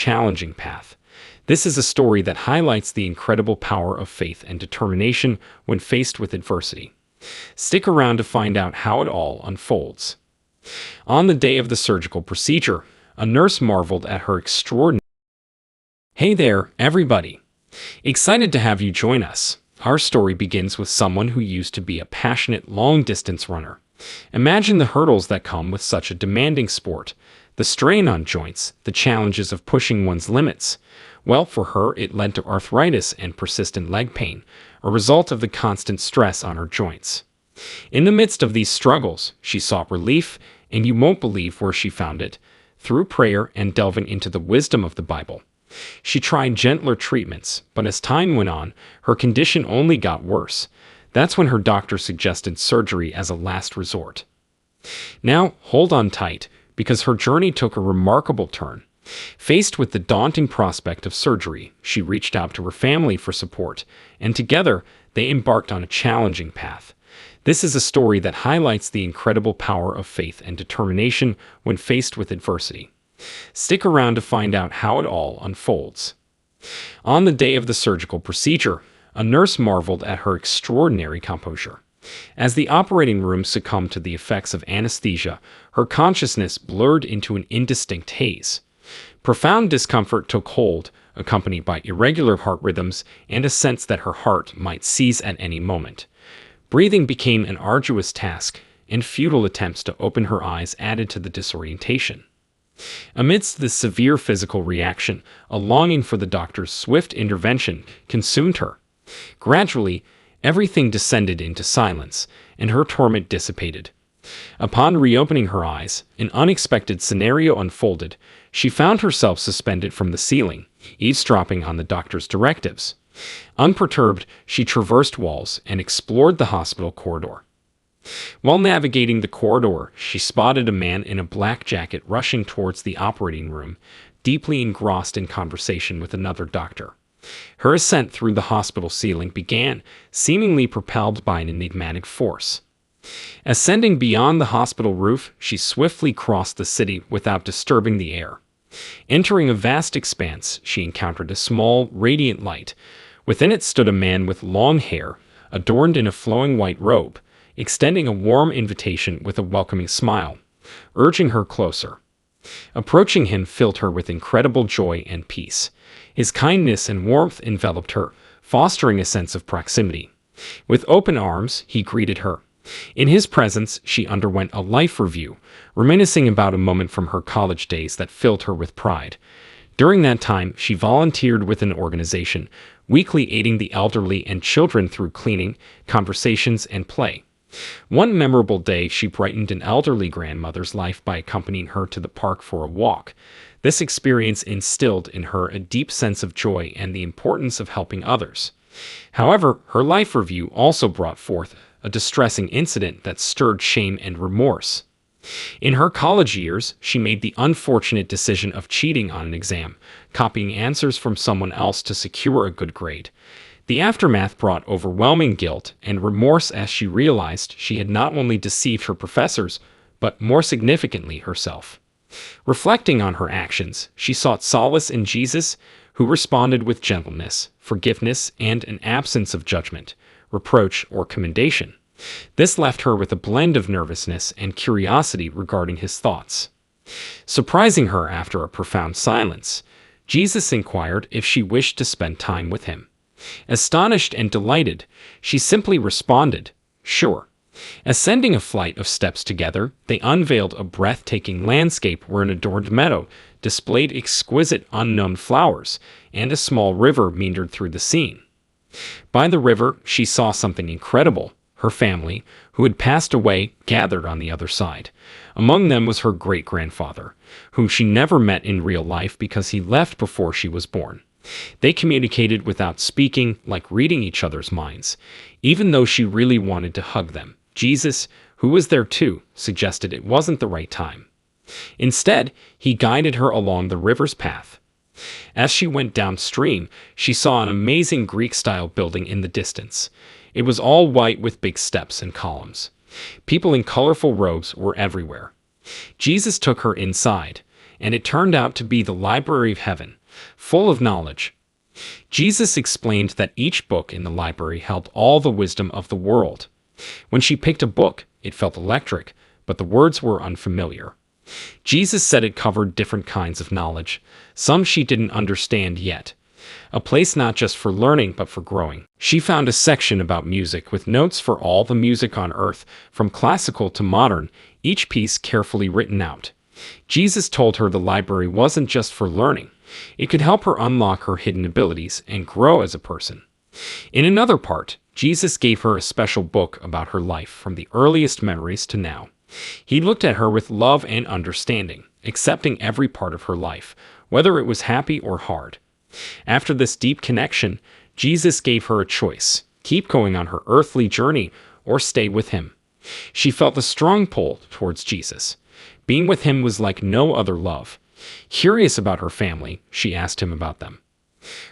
challenging path. This is a story that highlights the incredible power of faith and determination when faced with adversity. Stick around to find out how it all unfolds. On the day of the surgical procedure, a nurse marveled at her extraordinary. Hey there, everybody! Excited to have you join us. Our story begins with someone who used to be a passionate long-distance runner. Imagine the hurdles that come with such a demanding sport, the strain on joints, the challenges of pushing one's limits. Well, for her, it led to arthritis and persistent leg pain, a result of the constant stress on her joints. In the midst of these struggles, she sought relief, and you won't believe where she found it, through prayer and delving into the wisdom of the Bible. She tried gentler treatments, but as time went on, her condition only got worse. That's when her doctor suggested surgery as a last resort. Now, hold on tight, because her journey took a remarkable turn. Faced with the daunting prospect of surgery, she reached out to her family for support, and together, they embarked on a challenging path. This is a story that highlights the incredible power of faith and determination when faced with adversity. Stick around to find out how it all unfolds. On the day of the surgical procedure, a nurse marveled at her extraordinary composure. As the operating room succumbed to the effects of anesthesia, her consciousness blurred into an indistinct haze. Profound discomfort took hold, accompanied by irregular heart rhythms and a sense that her heart might seize at any moment. Breathing became an arduous task, and futile attempts to open her eyes added to the disorientation. Amidst this severe physical reaction, a longing for the doctor's swift intervention consumed her. Gradually, everything descended into silence, and her torment dissipated. Upon reopening her eyes, an unexpected scenario unfolded. She found herself suspended from the ceiling, eavesdropping on the doctor's directives. Unperturbed, she traversed walls and explored the hospital corridor. While navigating the corridor, she spotted a man in a black jacket rushing towards the operating room, deeply engrossed in conversation with another doctor. Her ascent through the hospital ceiling began, seemingly propelled by an enigmatic force. Ascending beyond the hospital roof, she swiftly crossed the city without disturbing the air. Entering a vast expanse, she encountered a small, radiant light. Within it stood a man with long hair, adorned in a flowing white robe, extending a warm invitation with a welcoming smile, urging her closer. Approaching him filled her with incredible joy and peace. His kindness and warmth enveloped her, fostering a sense of proximity. With open arms, he greeted her. In his presence, she underwent a life review, reminiscing about a moment from her college days that filled her with pride. During that time, she volunteered with an organization, weekly aiding the elderly and children through cleaning, conversations, and play. One memorable day, she brightened an elderly grandmother's life by accompanying her to the park for a walk. This experience instilled in her a deep sense of joy and the importance of helping others. However, her life review also brought forth a distressing incident that stirred shame and remorse. In her college years, she made the unfortunate decision of cheating on an exam, copying answers from someone else to secure a good grade. The aftermath brought overwhelming guilt and remorse as she realized she had not only deceived her professors, but more significantly herself. Reflecting on her actions, she sought solace in Jesus, who responded with gentleness, forgiveness, and an absence of judgment, reproach, or commendation. This left her with a blend of nervousness and curiosity regarding his thoughts. Surprising her after a profound silence, Jesus inquired if she wished to spend time with him. Astonished and delighted, she simply responded, "Sure." Ascending a flight of steps together, they unveiled a breathtaking landscape where an adorned meadow displayed exquisite unknown flowers, and a small river meandered through the scene. By the river, she saw something incredible. Her family, who had passed away, gathered on the other side. Among them was her great-grandfather, whom she never met in real life because he left before she was born. They communicated without speaking, like reading each other's minds. Even though she really wanted to hug them, Jesus, who was there too, suggested it wasn't the right time. Instead, he guided her along the river's path. As she went downstream, she saw an amazing Greek-style building in the distance. It was all white with big steps and columns. People in colorful robes were everywhere. Jesus took her inside, and it turned out to be the library of heaven, full of knowledge. Jesus explained that each book in the library held all the wisdom of the world. When she picked a book, it felt electric, but the words were unfamiliar. Jesus said it covered different kinds of knowledge, some she didn't understand yet. A place not just for learning, but for growing. She found a section about music with notes for all the music on earth, from classical to modern, each piece carefully written out. Jesus told her the library wasn't just for learning. It could help her unlock her hidden abilities and grow as a person. In another part, Jesus gave her a special book about her life from the earliest memories to now. He looked at her with love and understanding, accepting every part of her life, whether it was happy or hard. After this deep connection, Jesus gave her a choice: keep going on her earthly journey or stay with him. She felt a strong pull towards Jesus. Being with him was like no other love. Curious about her family, she asked him about them.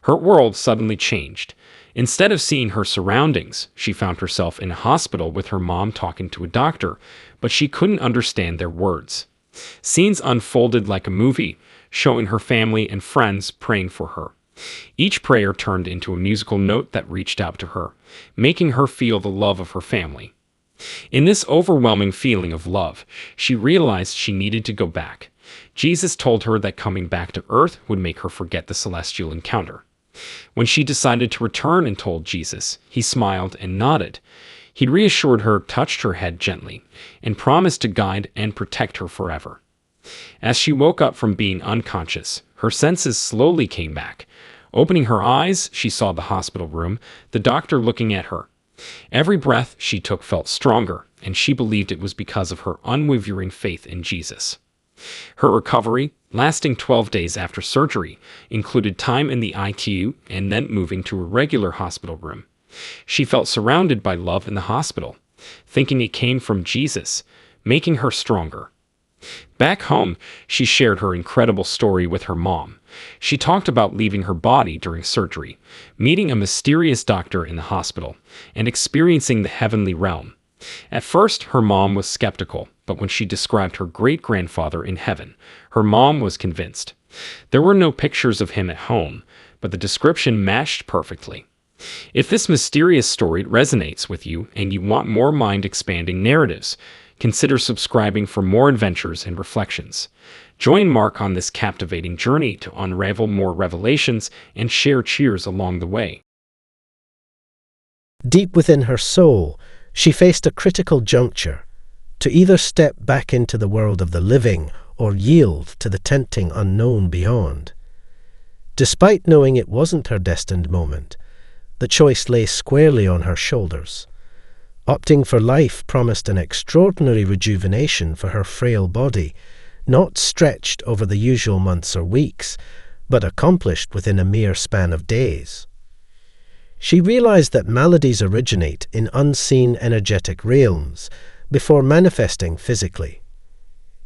Her world suddenly changed. Instead of seeing her surroundings, she found herself in a hospital with her mom talking to a doctor, but she couldn't understand their words. Scenes unfolded like a movie, showing her family and friends praying for her. Each prayer turned into a musical note that reached out to her, making her feel the love of her family. In this overwhelming feeling of love, she realized she needed to go back. Jesus told her that coming back to earth would make her forget the celestial encounter. When she decided to return and told Jesus, he smiled and nodded. He reassured her, touched her head gently, and promised to guide and protect her forever. As she woke up from being unconscious, her senses slowly came back. Opening her eyes, she saw the hospital room, the doctor looking at her. Every breath she took felt stronger, and she believed it was because of her unwavering faith in Jesus. Her recovery, lasting 12 days after surgery, included time in the ICU and then moving to a regular hospital room. She felt surrounded by love in the hospital, thinking it came from Jesus, making her stronger. Back home, she shared her incredible story with her mom. She talked about leaving her body during surgery, meeting a mysterious doctor in the hospital, and experiencing the heavenly realm. At first, her mom was skeptical, but when she described her great-grandfather in heaven, her mom was convinced. There were no pictures of him at home, but the description matched perfectly. If this mysterious story resonates with you and you want more mind-expanding narratives, consider subscribing for more adventures and reflections. Join Mark on this captivating journey to unravel more revelations and share cheers along the way. Deep within her soul, she faced a critical juncture: to either step back into the world of the living or yield to the tempting unknown beyond. Despite knowing it wasn't her destined moment, the choice lay squarely on her shoulders. Opting for life promised an extraordinary rejuvenation for her frail body, not stretched over the usual months or weeks, but accomplished within a mere span of days. She realized that maladies originate in unseen energetic realms before manifesting physically.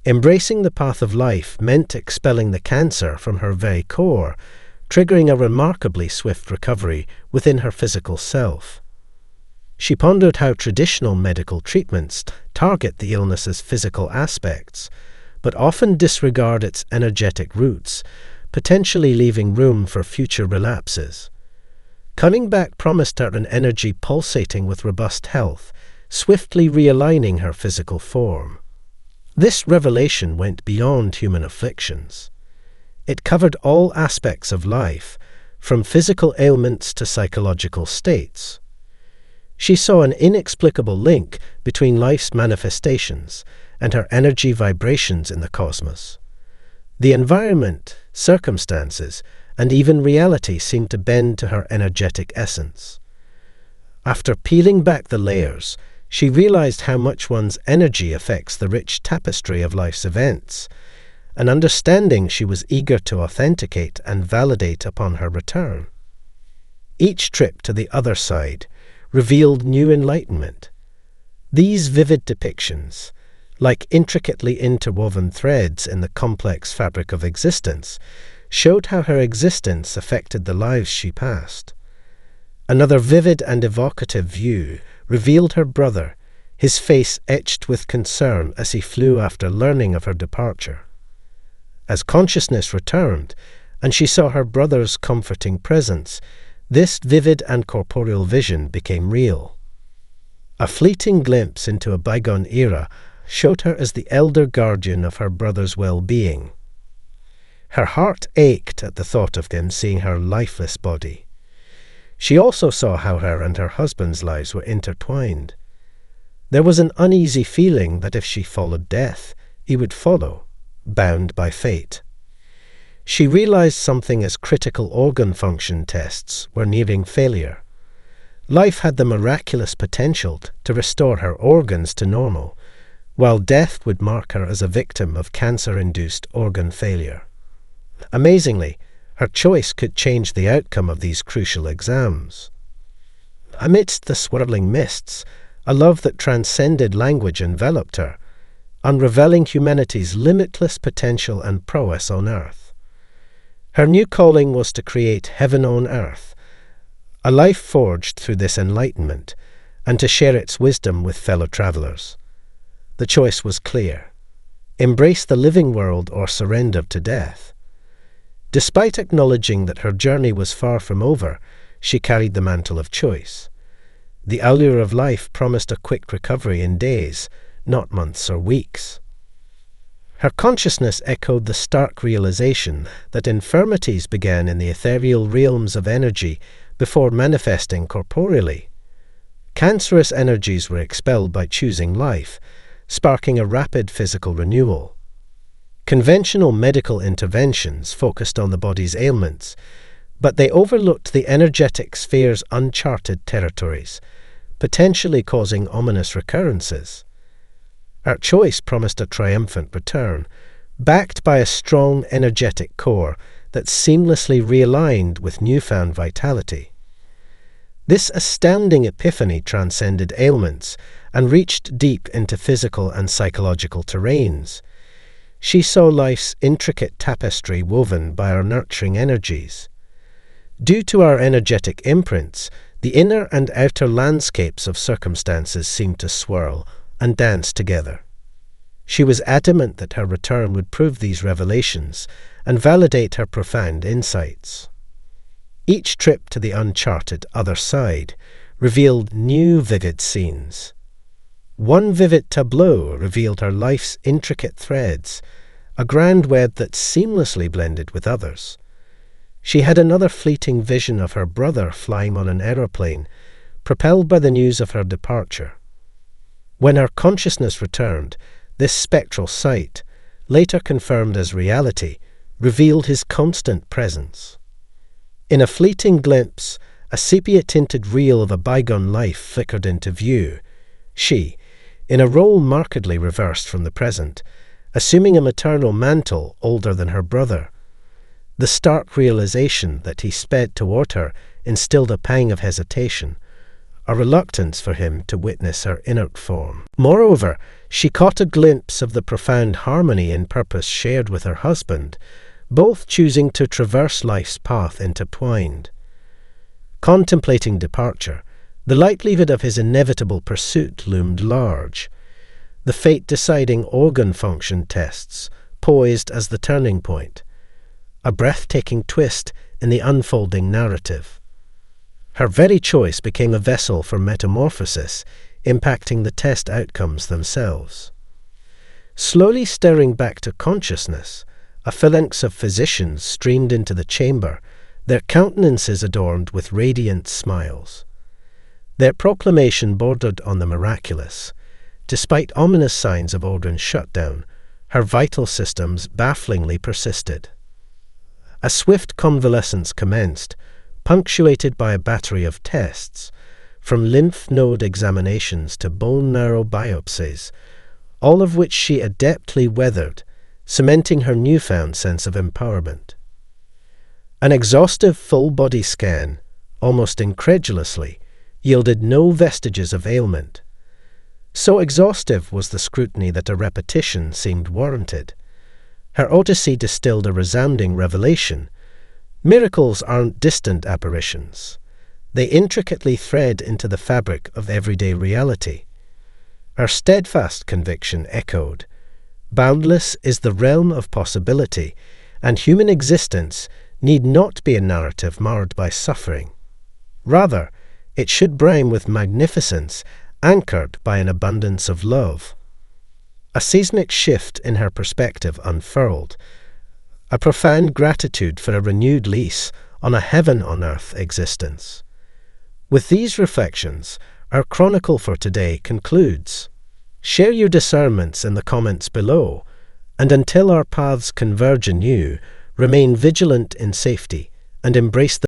Embracing the path of life meant expelling the cancer from her very core, triggering a remarkably swift recovery within her physical self. She pondered how traditional medical treatments target the illness's physical aspects, but often disregard its energetic roots, potentially leaving room for future relapses. Coming back promised her an energy pulsating with robust health, swiftly realigning her physical form. This revelation went beyond human afflictions. It covered all aspects of life, from physical ailments to psychological states. She saw an inexplicable link between life's manifestations and her energy vibrations in the cosmos. The environment, circumstances, and even reality seemed to bend to her energetic essence. After peeling back the layers, she realized how much one's energy affects the rich tapestry of life's events, an understanding she was eager to authenticate and validate upon her return. Each trip to the other side revealed new enlightenment. These vivid depictions, like intricately interwoven threads in the complex fabric of existence, showed how her existence affected the lives she passed. Another vivid and evocative view revealed her brother, his face etched with concern as he flew after learning of her departure. As consciousness returned, and she saw her brother's comforting presence, this vivid and corporeal vision became real. A fleeting glimpse into a bygone era showed her as the elder guardian of her brother's well-being. Her heart ached at the thought of him seeing her lifeless body. She also saw how her and her husband's lives were intertwined. There was an uneasy feeling that if she followed death, he would follow, bound by fate. She realized something as critical organ function tests were nearing failure. Life had the miraculous potential to restore her organs to normal, while death would mark her as a victim of cancer-induced organ failure. Amazingly, her choice could change the outcome of these crucial exams. Amidst the swirling mists, a love that transcended language enveloped her, unraveling humanity's limitless potential and prowess on earth. Her new calling was to create heaven on earth, a life forged through this enlightenment, and to share its wisdom with fellow travelers. The choice was clear: embrace the living world or surrender to death. Despite acknowledging that her journey was far from over, she carried the mantle of choice. The allure of life promised a quick recovery in days, not months or weeks. Her consciousness echoed the stark realization that infirmities began in the ethereal realms of energy before manifesting corporeally. Cancerous energies were expelled by choosing life, sparking a rapid physical renewal. Conventional medical interventions focused on the body's ailments, but they overlooked the energetic sphere's uncharted territories, potentially causing ominous recurrences. Her choice promised a triumphant return, backed by a strong energetic core that seamlessly realigned with newfound vitality. This astounding epiphany transcended ailments and reached deep into physical and psychological terrains. She saw life's intricate tapestry woven by our nurturing energies. Due to our energetic imprints, the inner and outer landscapes of circumstances seemed to swirl and dance together. She was adamant that her return would prove these revelations and validate her profound insights. Each trip to the uncharted other side revealed new vivid scenes. One vivid tableau revealed her life's intricate threads, a grand web that seamlessly blended with others. She had another fleeting vision of her brother flying on an aeroplane, propelled by the news of her departure. When her consciousness returned, this spectral sight, later confirmed as reality, revealed his constant presence. In a fleeting glimpse, a sepia-tinted reel of a bygone life flickered into view. She, in a role markedly reversed from the present, assuming a maternal mantle older than her brother. The stark realization that he sped toward her instilled a pang of hesitation, a reluctance for him to witness her inert form. Moreover, she caught a glimpse of the profound harmony in purpose shared with her husband, both choosing to traverse life's path intertwined. Contemplating departure, the likelihood of his inevitable pursuit loomed large. The fate-deciding organ function tests poised as the turning point, a breathtaking twist in the unfolding narrative. Her very choice became a vessel for metamorphosis, impacting the test outcomes themselves. Slowly stirring back to consciousness, a phalanx of physicians streamed into the chamber, their countenances adorned with radiant smiles. Their proclamation bordered on the miraculous. Despite ominous signs of organ shutdown, her vital systems bafflingly persisted. A swift convalescence commenced, punctuated by a battery of tests, from lymph node examinations to bone marrow biopsies, all of which she adeptly weathered, cementing her newfound sense of empowerment. An exhaustive full-body scan, almost incredulously, yielded no vestiges of ailment. So exhaustive was the scrutiny that a repetition seemed warranted. Her odyssey distilled a resounding revelation. Miracles aren't distant apparitions. They intricately thread into the fabric of everyday reality. Her steadfast conviction echoed, Boundless is the realm of possibility, and human existence need not be a narrative marred by suffering. Rather, it should brim with magnificence, anchored by an abundance of love. A seismic shift in her perspective unfurled, a profound gratitude for a renewed lease on a heaven-on-earth existence. With these reflections, our chronicle for today concludes. Share your discernments in the comments below, and until our paths converge anew, remain vigilant in safety and embrace the